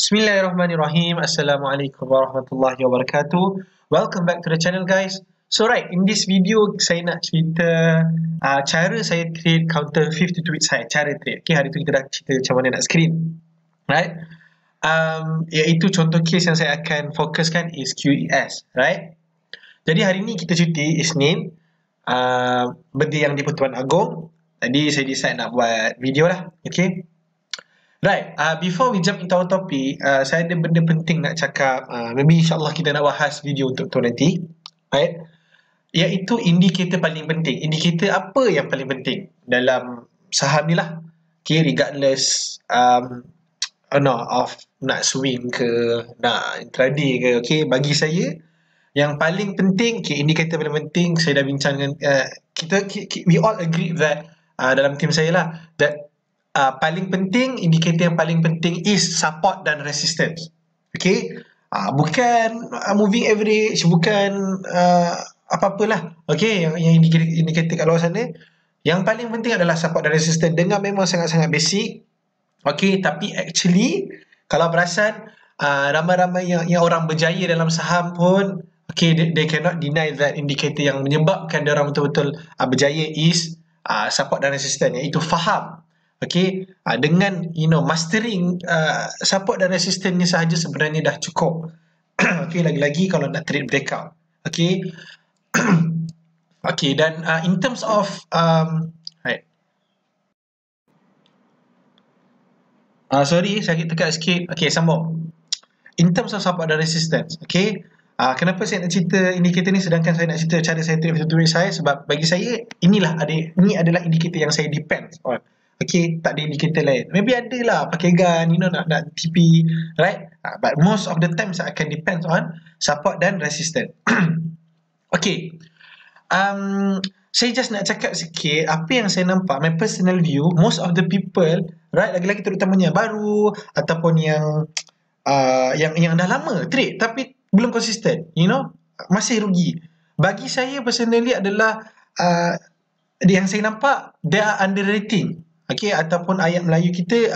Bismillahirrahmanirrahim. Assalamualaikum warahmatullahi wabarakatuh. Welcome back to the channel, guys. So right, in this video saya nak cerita cara saya trade counter 52 week saya, cara trade. Okay, hari tu kita dah cerita macam mana nak screen. Right? Iaitu contoh case yang saya akan fokuskan is QES, right? Jadi hari ni kita cuti Isnin, birthday yang di Pertuan Agong. Tadi saya decide nak buat video lah, okay? Right, before we jump into our topic, saya ada benda penting nak cakap. Maybe insyaAllah kita nak bahas video untuk tu nanti. Right? Iaitu indikator paling penting. Indikator apa yang paling penting dalam saham ni lah. Okay, regardless of nak swing ke, nak intraday ke. Okay, bagi saya, yang paling penting, okay, indikator paling penting, saya dah bincang dengan, we all agree that, dalam tim saya lah, that paling penting, indikator yang paling penting is support dan resistance. Okay, bukan moving average, bukan apa-apalah. Okay, yang indikator kat luar sana, yang paling penting adalah support dan resistance. Dengar memang sangat-sangat basic. Okay, tapi actually kalau perasan, ramai-ramai yang orang berjaya dalam saham pun, okay, they cannot deny that indikator yang menyebabkan dia orang betul-betul berjaya is support dan resistance, iaitu faham. Okay, dengan mastering support dan resistance ni sahaja sebenarnya dah cukup. Okay, lagi-lagi kalau nak trade breakout. Okay. Okay, dan in terms of right. Sorry, saya tekan sikit. Okay, sambung. In terms of support dan resistance, okay, kenapa saya nak cerita indikator ni sedangkan saya nak cerita cara saya trade duit saya? Sebab bagi saya, ini adalah indikator yang saya depend on. Okay, tak ada indikator lain. Maybe ada lah pakai gun, nak TP, right? But most of the time saya akan depend on support dan resistance. Okay, saya just nak cakap sikit apa yang saya nampak, my personal view, most of the people, right, lagi-lagi terutamanya baru ataupun yang dah lama trade tapi belum konsisten, masih rugi. Bagi saya personally adalah yang saya nampak, they are underrating. Okay, ataupun ayat Melayu kita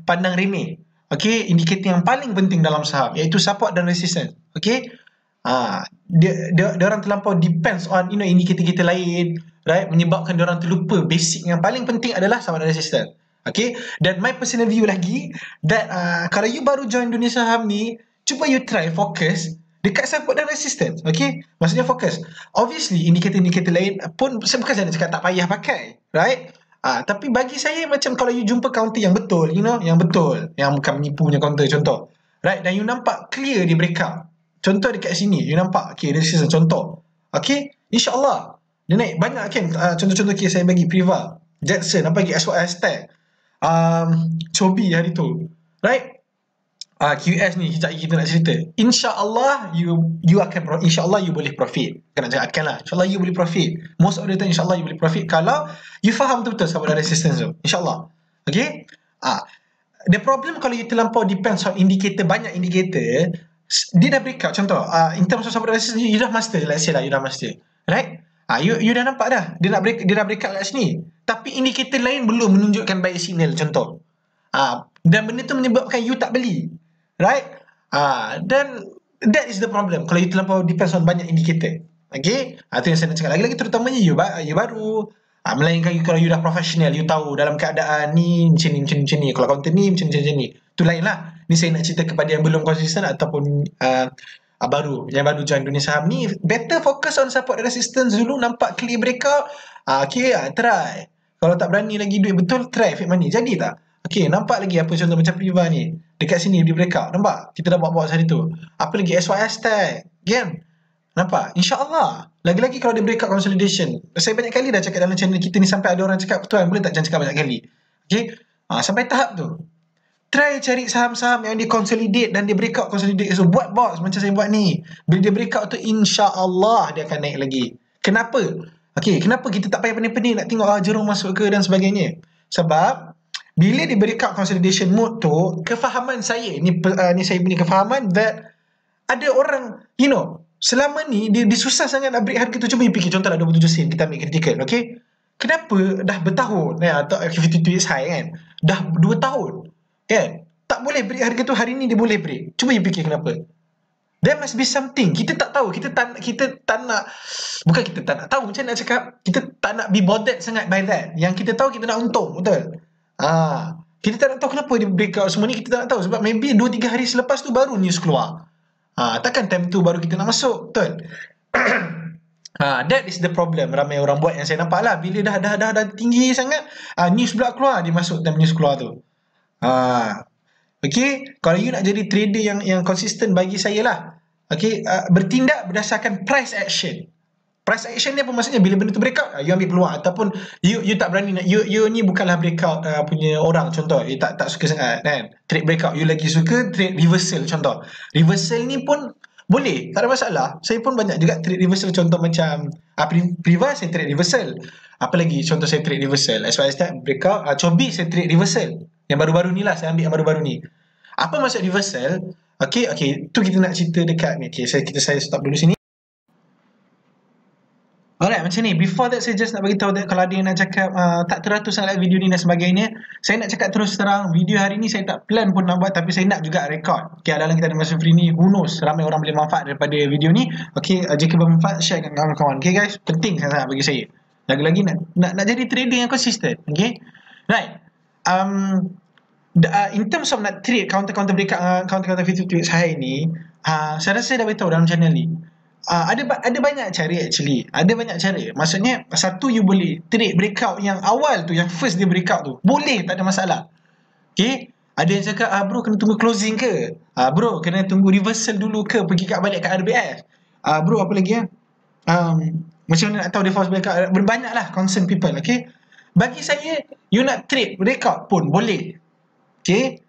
pandang remeh. Okay, indikator yang paling penting dalam saham iaitu support dan resistance. Okay, dia orang terlampau depends on indikator lain, right, menyebabkan dia orang terlupa basic yang paling penting adalah support dan resistance. Okay, dan my personal view lagi that kalau you baru join dunia saham ni, cuba you try fokus dekat support dan resistance. Okay, maksudnya fokus. Obviously indikator-indikator lain pun, saya bukan saya nak cakap tak payah pakai, right? Tapi bagi saya, macam kalau you jumpa counter yang betul, yang betul, yang bukan menipu punya counter, contoh, right, dan you nampak clear di breakout, contoh dekat sini you nampak, okay, resistance, contoh, okay, insyaAllah dia naik banyak kan. Contoh-contoh case saya bagi Priva, Jackson, apa lagi, SYS Tech, Chobi hari tu, right, QS ni sekejap kita nak cerita. InsyaAllah you akan, insyaAllah you boleh profit. Bukan nak cakapkan lah, insyaAllah you boleh profit. Most of the time insyaAllah you boleh profit kalau you faham betul-betul support dan resistance tu, insyaAllah. Okay, the problem kalau you terlampau depends on indikator, banyak indikator, dia dah breakout, contoh in terms of support dan resistance, you dah master, let's say lah you dah master, right, you dah nampak dah dia dah breakout kat sini, tapi indikator lain belum menunjukkan buy signal, contoh, dan benda tu menyebabkan you tak beli, right? Dan that is the problem kalau you terlampau depends on banyak indikator. Okay, itu yang saya nak cakap. Lagi-lagi terutamanya you baru, melainkan kalau you dah professional, you tahu dalam keadaan ni macam ni, kalau counter ni macam ni, tu lain lah. Ni saya nak cerita kepada yang belum konsisten ataupun yang baru join dunia saham ni, better focus on support dan resistance dulu. Nampak clear breakout, okay, try. Kalau tak berani lagi duit betul, try fake money, jadi tak? Okay, nampak lagi apa contoh macam Priva ni, dekat sini di breakout, nampak? Kita dah bawa hari tu. Apa lagi, SYS Tech, kan? Nampak? InsyaAllah. Lagi-lagi kalau dia breakout consolidation. Saya banyak kali dah cakap dalam channel kita ni, sampai ada orang cakap, tuan boleh tak jangan cakap banyak kali? Okay, sampai tahap tu, try cari saham-saham yang dia consolidate dan dia breakout consolidate. So buat box macam saya buat ni. Bila dia breakout tu, insyaAllah dia akan naik lagi. Kenapa? Okay, kenapa kita tak payah pening-pening nak tengok jerung masuk ke dan sebagainya? Sebab bila dia breakout consolidation mode tu, kefahaman saya, ni saya punya kefahaman, that ada orang, selama ni dia susah sangat nak break harga tu. Cuba you fikir, contoh lah 27 sen kita ambil critical, okay? Kenapa dah bertahun, atau 52 weeks high kan, dah 2 tahun kan, tak boleh break harga tu, hari ni dia boleh break. Cuba you fikir kenapa. There must be something. Kita tak tahu. Kita tak nak, bukan kita tak nak tahu, macam nak cakap, kita tak nak be bothered sangat by that. Yang kita tahu kita nak untung, betul? Kita tak nak tahu kenapa dia breakout semua ni, kita tak nak tahu. Sebab maybe 2-3 hari selepas tu baru news keluar. Takkan time tu baru kita nak masuk, betul? That is the problem ramai orang buat yang saya nampak lah. Bila dah tinggi sangat, news pula keluar, dia masuk time news keluar tu. Okay, kalau you nak jadi trader yang konsisten, bagi saya lah, okay, bertindak berdasarkan price action. Price action ni apa maksudnya? Bila benda tu breakout, you ambil peluang. Ataupun you tak berani nak, you ni bukanlah breakout punya orang, contoh. You tak suka sangat kan trade breakout, you lagi suka trade reversal, contoh. Reversal ni pun boleh, tak ada masalah. Saya pun banyak juga trade reversal, contoh macam Priva saya trade reversal. Apa lagi contoh saya trade reversal? As far as that breakout, Chobi saya trade reversal. Yang baru-baru ni lah, saya ambil yang baru-baru ni. Apa maksud reversal? Okay, tu kita nak cerita dekat ni. Okay, saya stop dulu sini. Alright, macam ni. Before that, saya just nak bagi tahu that kalau ada yang nak cakap tak teratur sangat video ni dan sebagainya, saya nak cakap terus terang, video hari ni saya tak plan pun nak buat, tapi saya nak juga record. Okay, dalam kita ada masa free ni, who knows, ramai orang boleh manfaat daripada video ni. Okay, jika bermanfaat, share dengan kawan-kawan. Okay guys, penting sangat bagi saya. Lagi-lagi nak jadi trader yang konsisten. Okay, right. In terms of nak trade counter breakout, counter 50 tweets hari ni, saya rasa saya dah beritahu dalam channel ni. Ada banyak cara actually. Ada banyak cara. Maksudnya, satu, you boleh trade breakout yang awal tu, yang first dia breakout tu. Boleh, tak ada masalah. Okay. Ada yang cakap, bro kena tunggu closing ke? Bro kena tunggu reversal dulu ke? Pergi kat balik kat RBS? Bro apa lagi ya? Macam mana nak tahu dia false breakout? Banyak lah concern people. Okay. Bagi saya, you nak trade breakout pun boleh. Okay.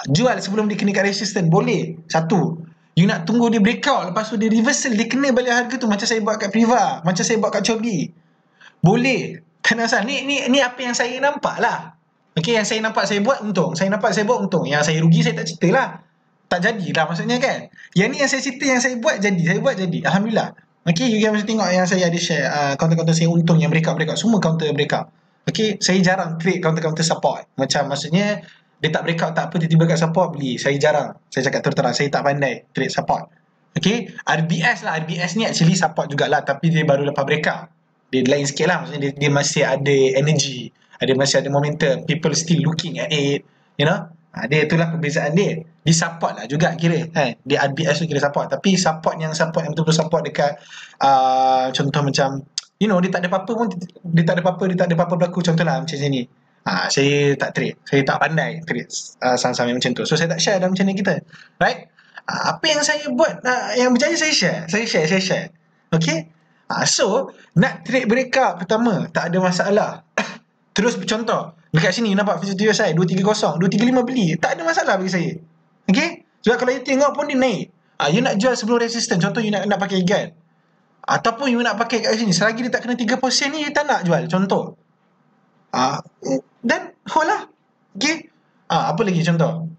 Jual sebelum dia kena kat resistance, boleh. Satu. You nak tunggu dia breakout, lepas tu dia reversal, dia kena balik harga tu, macam saya buat kat Priva, macam saya buat kat Chobi. Boleh. Tak ada masalah. Ni apa yang saya nampak lah. Okay, yang saya nampak saya buat untung. Saya nampak saya buat untung. Yang saya rugi, saya tak cerita lah. Tak jadilah maksudnya kan. Yang ni yang saya cerita, yang saya buat jadi. Saya buat jadi. Alhamdulillah. Okay, you guys mesti tengok yang saya ada share. Counter-counter saya untung yang breakout. Semua counter breakout. Okay, saya jarang trade counter-counter support. Macam maksudnya, dia tak breakout tak apa, tiba-tiba kat support beli. Saya jarang. Saya cakap terang, saya tak pandai trade support. Okay, RBS lah. RBS ni actually support jugalah, tapi dia baru lepas breakout. Dia lain sikit lah. Maksudnya dia masih ada energy. Masih ada momentum. People still looking at it. You know. Dia itulah perbezaan dia. Dia support lah juga kira. Dia RBS tu kira support. Tapi support yang betul-betul support dekat contoh macam, you know, dia tak ada apa-apa pun. Dia tak ada apa-apa berlaku. Contoh lah macam ni. Saya tak trade. Saya tak pandai trade saham-saham yang macam tu. So, saya tak share dalam channel kita. Right? Apa yang saya buat, yang berjaya saya share. Saya share. Okay? So, nak trade breakout pertama, tak ada masalah. Terus contoh, dekat sini nampak VCTU saya, 230, 235 beli. Tak ada masalah bagi saya. Okay? Sebab kalau you tengok pun dia naik. You nak jual sebelum resistance. Contoh, you nak pakai guide. Ataupun you nak pakai kat sini. Selagi dia tak kena 3% ni, you tak nak jual. Contoh. Dan hold lah. Okay. Apa lagi contoh?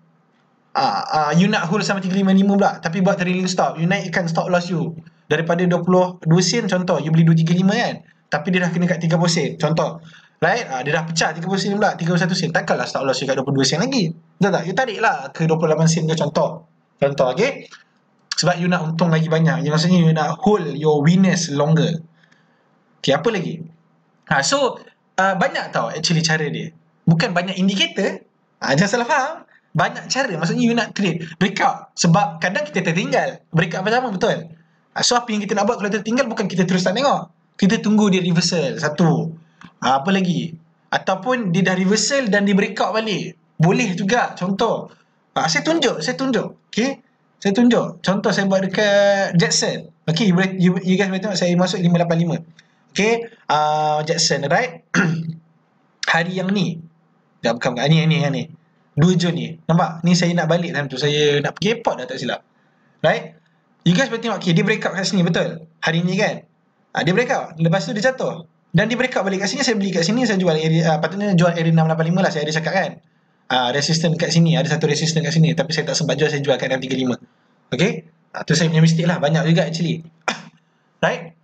You nak hold sama 355 pula, tapi buat trailing stop. You naikkan stop loss you daripada 22 sen, contoh you beli 235 kan, tapi dia dah kena kat 30 sen, contoh. Right? Dia dah pecah 30 sen pula, 31 sen. Takkanlah stop loss you kat 22 sen lagi. Betul tak? You tarik lah ke 28 sen ke, contoh. Okay. Sebab you nak untung lagi banyak. Maksudnya you nak hold your winners longer. Okay, apa lagi? So banyak tau actually cara dia. Bukan banyak indikator. Jangan salah faham. Banyak cara. Maksudnya you nak trade breakout. Sebab kadang kita tertinggal breakout pertama, betul? So apa yang kita nak buat kalau tertinggal, bukan kita terus tak tengok. Kita tunggu dia reversal. Satu. Apa lagi? Ataupun dia dah reversal dan dia breakout balik. Boleh juga. Contoh. Saya tunjuk. Okay. Saya tunjuk. Contoh saya buat dekat Jackson. Okay. You guys boleh tengok saya masuk 585. Okay, Jackson, right? Hari yang ni. Bukan. Ni. 2 Jun ni. Nampak? Ni saya nak balik time tu. Saya nak pergi airport dah tak silap. Right? You guys boleh tengok. Okay, dia breakout kat sini, betul? Hari ni kan? Dia breakout. Lepas tu dia jatuh. Dan dia breakout balik kat sini. Saya beli kat sini. Saya jual area, patutnya jual area 685 lah. Saya ada cakap kan? Resistance kat sini. Ada satu resistance kat sini. Tapi saya tak sempat jual. Saya jual kat 635. Okay? Tu saya punya mistake lah. Banyak juga actually. Right?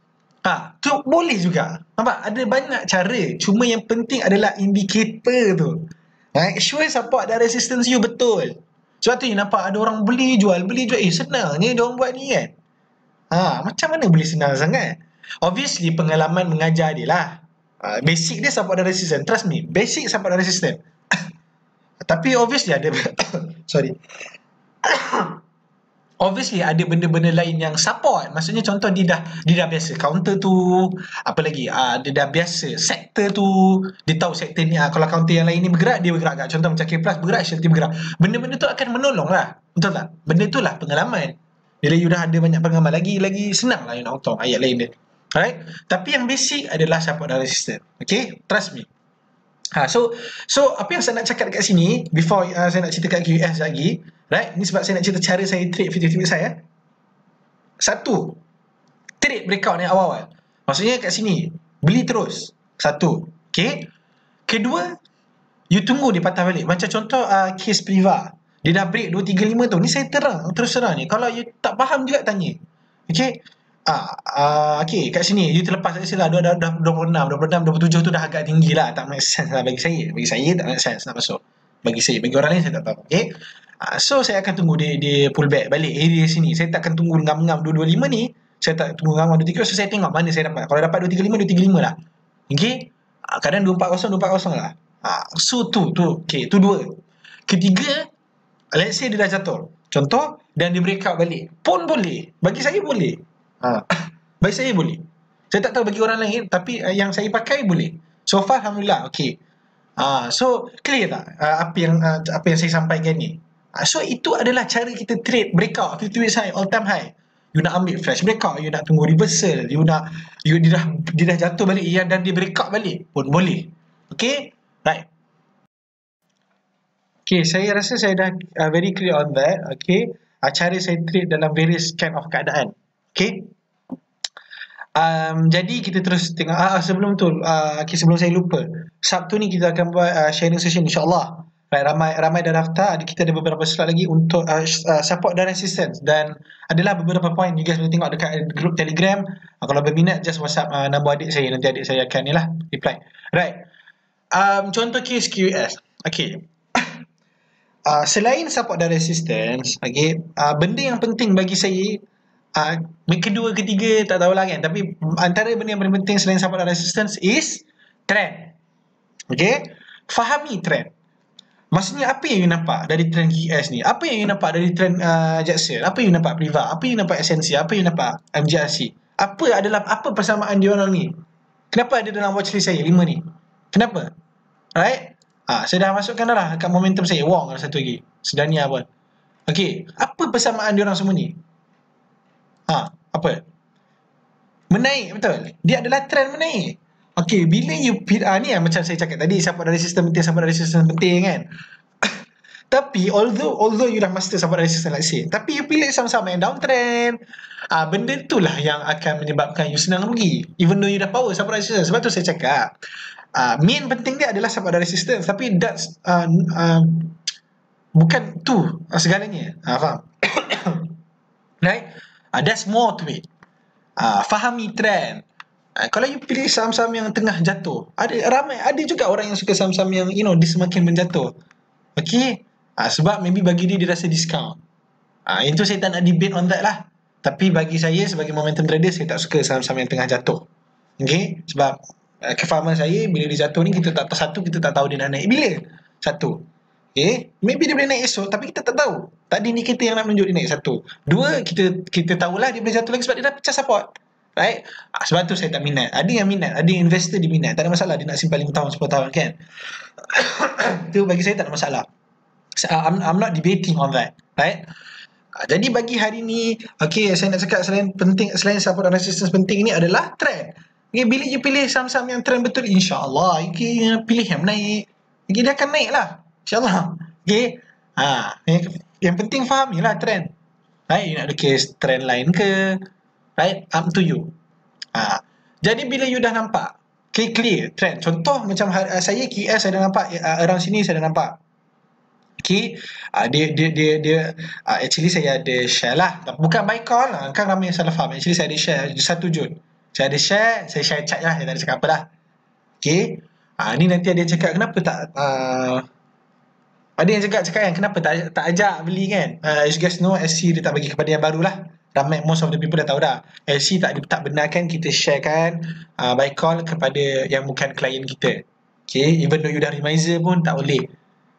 Tu boleh juga. Nampak? Ada banyak cara. Cuma yang penting adalah indikator tu. Make sure support dan resistance you betul. Sebab tu you nampak ada orang beli jual. Senangnya dia orang buat ni kan. Macam mana boleh senang sangat? Obviously pengalaman mengajar dia lah. Basic dia support dan resistance. Trust me, basic support dan resistance. Tapi obviously ada sorry. Obviously ada benda-benda lain yang support. Maksudnya contoh dia dah biasa counter tu, apa lagi? Dia dah biasa sektor tu. Dia tahu sektor ni kalau counter yang lain ni bergerak, dia bergerak kat. Contoh macam K Plus bergerak, Shell bergerak. Benda-benda tu akan menolong lah. Betul tak? Benda tu lah pengalaman. Bila you dah ada banyak pengalaman lagi senang lah you nak potong ayat lain dia. Alright? Tapi yang basic adalah support dan resistance. Okay? Trust me. So apa yang saya nak cakap dekat sini before saya nak cerita kat QS lagi, right? Ni sebab saya nak cerita cara saya trade fitbit saya. Satu, trade breakout ni awal-awal. Maksudnya kat sini beli terus. Satu. Okay? Kedua, you tunggu dia patah balik. Macam contoh case Priva. Dia dah break 235 tu. Ni saya terus terang ni. Kalau you tak faham juga tanya. Okay? Okay, kat sini you terlepas tak silap dah 26, 27 tu dah agak tinggi lah, tak make sense lah bagi saya tak make sense nak masuk bagi saya, bagi orang lain saya tak tahu. Okay, so saya akan tunggu dia pull back balik area sini. Saya tak akan tunggu ngam-ngam 225 ni, saya tak tunggu ngam-ngam 235. So saya tengok mana saya dapat. Kalau dapat 235 lah. Okay, kadang 240 lah. So tu okay, tu dua. Ketiga, let's say dia dah jatuh contoh dan dia breakout balik pun boleh, bagi saya boleh. Bagi saya boleh. Saya tak tahu bagi orang lain, tapi yang saya pakai boleh. So far alhamdulillah okey. So clear tak apa yang saya sampaikan ni? So itu adalah cara kita trade breakout 50 weeks high, all time high. You nak ambil fresh breakout, you nak tunggu reversal, dia dah jatuh balik dan dia breakout balik pun boleh. Okey? Right. Okay, saya rasa saya dah very clear on that. Okay, cara saya trade dalam various kind of keadaan. Okay. Jadi kita terus tengok. Sebelum tu, okay, sebelum saya lupa, Sabtu ni kita akan buat sharing session insyaAllah. Right, ramai dah daftar. Kita ada beberapa slot lagi untuk support dan resistance. Dan adalah beberapa point you guys boleh tengok dekat group Telegram. Kalau berminat, just WhatsApp nombor adik saya. Nanti adik saya akan ni lah reply. Right. Contoh case QS. Okay. Selain support dan resistance, okay, benda yang penting bagi saya, kedua, ketiga tak tahulah kan, tapi antara benda yang paling penting selain support dan resistance is trend. Okay, fahami trend. Maksudnya apa yang you nampak dari trend QS ni? Apa yang you nampak dari trend Jackson? Apa yang you nampak Priva? Apa yang you nampak SNC? Apa yang you nampak MJRC? Apa persamaan diorang ni? Kenapa ada dalam watchlist saya 5 ni? Kenapa? Alright? Saya dah masukkan dah lah kat momentum saya. Wong ada satu lagi. Sedania pun. Okay, apa persamaan diorang semua ni? Apa? Menaik, betul. Dia adalah trend menaik. Okay, bila you ni macam saya cakap tadi, support dari sistem penting kan. Tapi although you dah master support dari sistem, let's say, tapi you pilih sama-sama yang downtrend, benda itulah yang akan menyebabkan you senang rugi. Even though you dah power support dari sistem. Sebab tu saya cakap main penting dia adalah support dari sistem. Tapi that's bukan tu segalanya. Faham? Right? There's more to it. Fahami trend. Kalau you pilih saham-saham yang tengah jatuh, ada juga orang yang suka saham-saham yang dia semakin menjatuh. Okay, sebab maybe bagi dia rasa discount. Itu saya tak nak debate on that lah. Tapi bagi saya sebagai momentum trader, saya tak suka saham-saham yang tengah jatuh. Okay, sebab kefahaman saya, bila dia jatuh ni kita tak tahu dia nak naik bila. Satu. Okay, maybe dia boleh naik esok, tapi kita tak tahu. Tak ada indikator yang nak menunjuk dia naik. Satu. Dua, kita tahulah dia boleh jatuh lagi sebab dia dah pecah support. Right? Sebab tu saya tak minat. Ada yang minat, ada yang investor dia minat. Tak ada masalah, dia nak simpan 5 tahun, 10 tahun kan. Itu bagi saya tak ada masalah. I'm not debating on that. Right? Jadi bagi hari ni, okay, saya nak cakap selain support dan resistance penting ni adalah trend. Okay, bila you pilih saham-saham yang trend betul, insyaAllah, okay, pilih yang naik. Okay, dia akan naik lah. InsyaAllah. Okay. Yang penting fahamilah trend. Right? You nak ada case trend lain ke? Right? Up to you. Jadi bila you dah nampak, okay, clear trend. Contoh macam saya QS saya dah nampak, around sini saya dah nampak. Okay. Dia actually saya ada share lah. Bukan buy call lah. Kan ramai yang salah faham. Actually saya ada share 1 Jun. Saya ada share, saya share chat lah. Saya tak ada cakap apa lah. Okay. Ni nanti ada cakap kenapa tak Ada yang cakap kan, kenapa tak ajak beli kan? As you guys know, SC dia tak bagi kepada yang baru lah. Ramai, most of the people dah tahu dah. SC tak benarkan kita sharekan by call kepada yang bukan klien kita. Okay, even though you dah reminder pun tak boleh.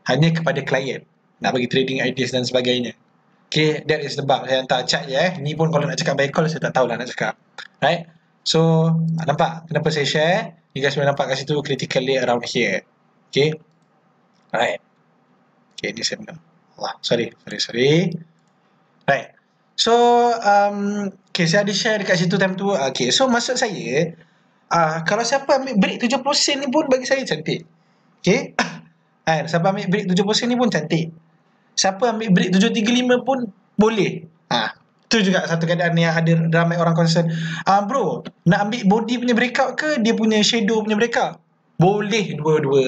Hanya kepada klien. Nak bagi trading ideas dan sebagainya. Okay, that is the bug. Saya hantar chat je Ni pun kalau nak cakap by call, saya tak tahulah nak cakap. Right? So, nampak kenapa saya share? You guys boleh nampak kat situ, critically around here. Okay? Alright. Okay, ni saya benar. Allah, sorry. Right. So, okay, saya ada share dekat situ time tu. Okay, so maksud saya, kalau siapa ambil break 70 sen ni pun bagi saya cantik. Okay? Siapa ambil break 70 sen ni pun cantik. Siapa ambil break 735 pun boleh. Itu juga satu keadaan yang ada ramai orang concern. Bro, nak ambil body punya breakout ke dia punya shadow punya breakout? Boleh dua-dua.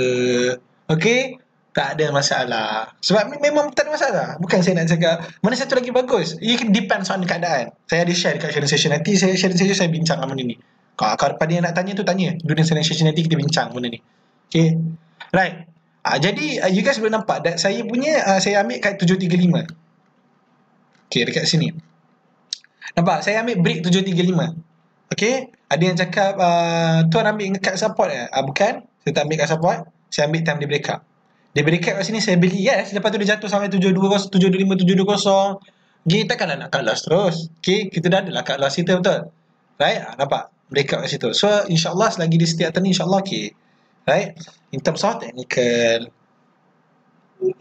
Okay? Tak ada masalah. Sebab memang tak ada masalah. Bukan saya nak cakap mana satu lagi bagus. It depends on keadaan. Saya ada share dekat sharing session. Nanti sharing session saya bincang benda ni. Kalau pada yang nak tanya tu tanya. During sharing session nanti kita bincang benda ni. Okay. Right. Jadi you guys boleh nampak that saya punya saya ambil kat 735. Okay, dekat sini. Nampak? Saya ambil break 735. Okay. Ada yang cakap tuan ambil kat support bukan. Saya tak ambil kat support. Saya ambil time dia break up. Dia break up kat sini saya beli, yes. Lepas tu dia jatuh sampai 720, 725, 720. Kita takkanlah nak cut loss terus. Okay, kita dah adalah cut loss kita, betul? Right? Nampak? Break up kat situ. So, insyaAllah selagi dia stay atas ni, insyaAllah okay. Right? In terms of technical.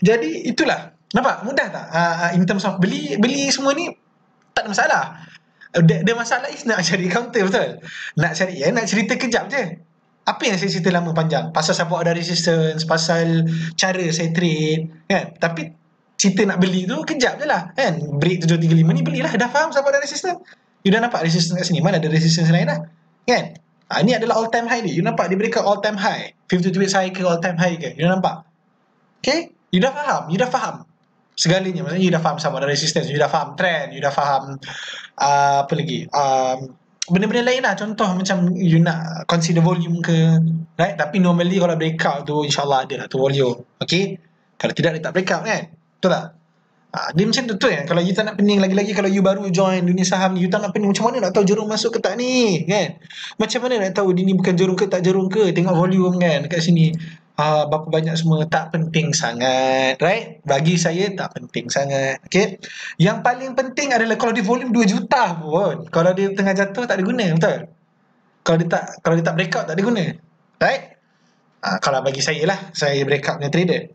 Jadi, itulah. Nampak? Mudah tak? In terms of beli semua ni, tak ada masalah. The masalah is nak cari counter, betul? Nak cerita kejap je. Apa yang saya cerita lama panjang? Pasal support ada resistance, pasal cara saya trade, kan? Tapi cerita nak beli tu kejap je lah, kan? Break 735 ni belilah, dah faham support ada resistance. You dah nampak resistance kat sini, mana ada resistance lain lah, kan? Ini adalah all time high ni. You nampak dia break all time high, 52 week cycle all time high ke? You dah nampak? Okay? You dah faham segalanya. Maksudnya you dah faham support ada resistance, you dah faham trend, you dah faham apa lagi? Benda-benda lain lah. Contoh macam you nak consider volume ke, right? Tapi normally kalau breakout tu insyaAllah ada lah tu volume. Okay? Kalau tidak dia tak breakout, kan? Betul tak? Dia macam tu kan? Kalau you tak nak pening, lagi-lagi kalau you baru join dunia saham ni, you tak nak pening macam mana nak tahu jerung masuk ke tak ni, kan? Macam mana nak tahu dia ni bukan jerung ke tak jerung ke? Tengok volume kan dekat sini. Berapa banyak semua, tak penting sangat, right? Bagi saya tak penting sangat. Okay? Yang paling penting adalah kalau dia volume 2 juta pun, kalau dia tengah jatuh tak ada guna, betul? Kalau dia tak breakout tak ada guna, right? Kalau bagi saya lah, saya breakout punya trader,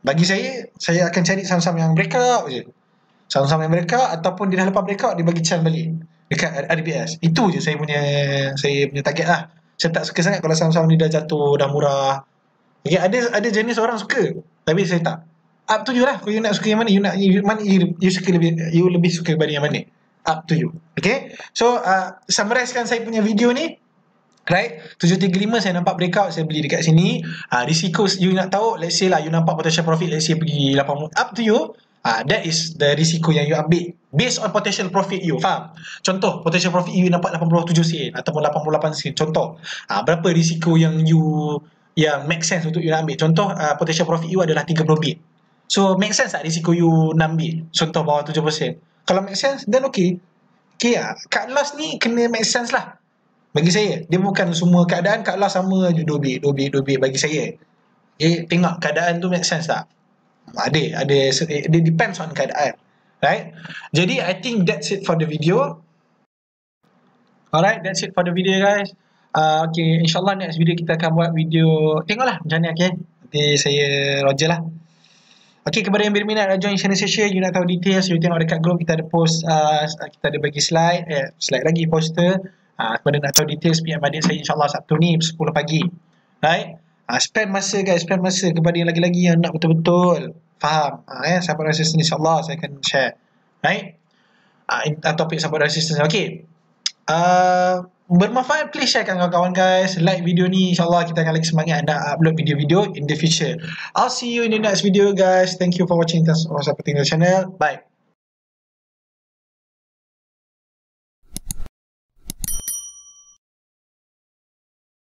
bagi saya akan cari saham-saham yang breakout je. Saham-saham yang breakout ataupun dia dah lepas breakout dia bagi chance balik dekat RBS. Itu je saya punya target lah. Saya tak suka sangat kalau saham-saham ni dah jatuh, dah murah. Okay, ada jenis orang suka, tapi saya tak. Up to you lah. Kalau you nak suka yang mana, you lebih suka daripada yang mana. Up to you. Okay. So summarizekan saya punya video ni. Right, 735 saya nampak breakout, saya beli dekat sini. Risiko you nak tahu, let's say lah you nampak potential profit, let's say pergi 80, up to you. That is the risiko yang you ambil based on potential profit you. Faham? Contoh, potential profit you nampak 87 sen ataupun 88 sen. Contoh, berapa risiko yang make sense untuk you nak ambil. Contoh, potential profit you adalah 30 bit. So, make sense tak risiko you nak ambil? Contoh, bawah 70%. Kalau make sense, then okay. Okay lah. Cut loss ni kena make sense lah. Bagi saya, dia bukan semua keadaan cut loss sama je 2 bit bagi saya. Okay, tengok keadaan tu make sense tak? Ada, dia depends on keadaan. Right? Jadi, I think that's it for the video. Alright, that's it for the video, guys. Okay, insyaAllah next video kita akan buat video, tengoklah macam mana, okay? Nanti saya Roger lah. Okay, kepada yang berminat join sharing session, you nak tahu details, you tengok dekat group kita ada post, kita ada bagi slide lagi, poster. Kepada nak tahu details, PM adik saya insyaAllah Sabtu ni 10 pagi. Right? Spend masa, guys, spend masa kepada yang lagi-lagi yang nak betul-betul faham. Support resistance insyaAllah saya akan share. Right? Topik support resistance. Okay. Bermanfaat, please share kawan-kawan, guys. Like video ni, insyaAllah kita akan lagi semangat nak upload video-video in the future. I'll see you in the next video, guys. Thank you for watching. Thanks for supporting the channel. Bye.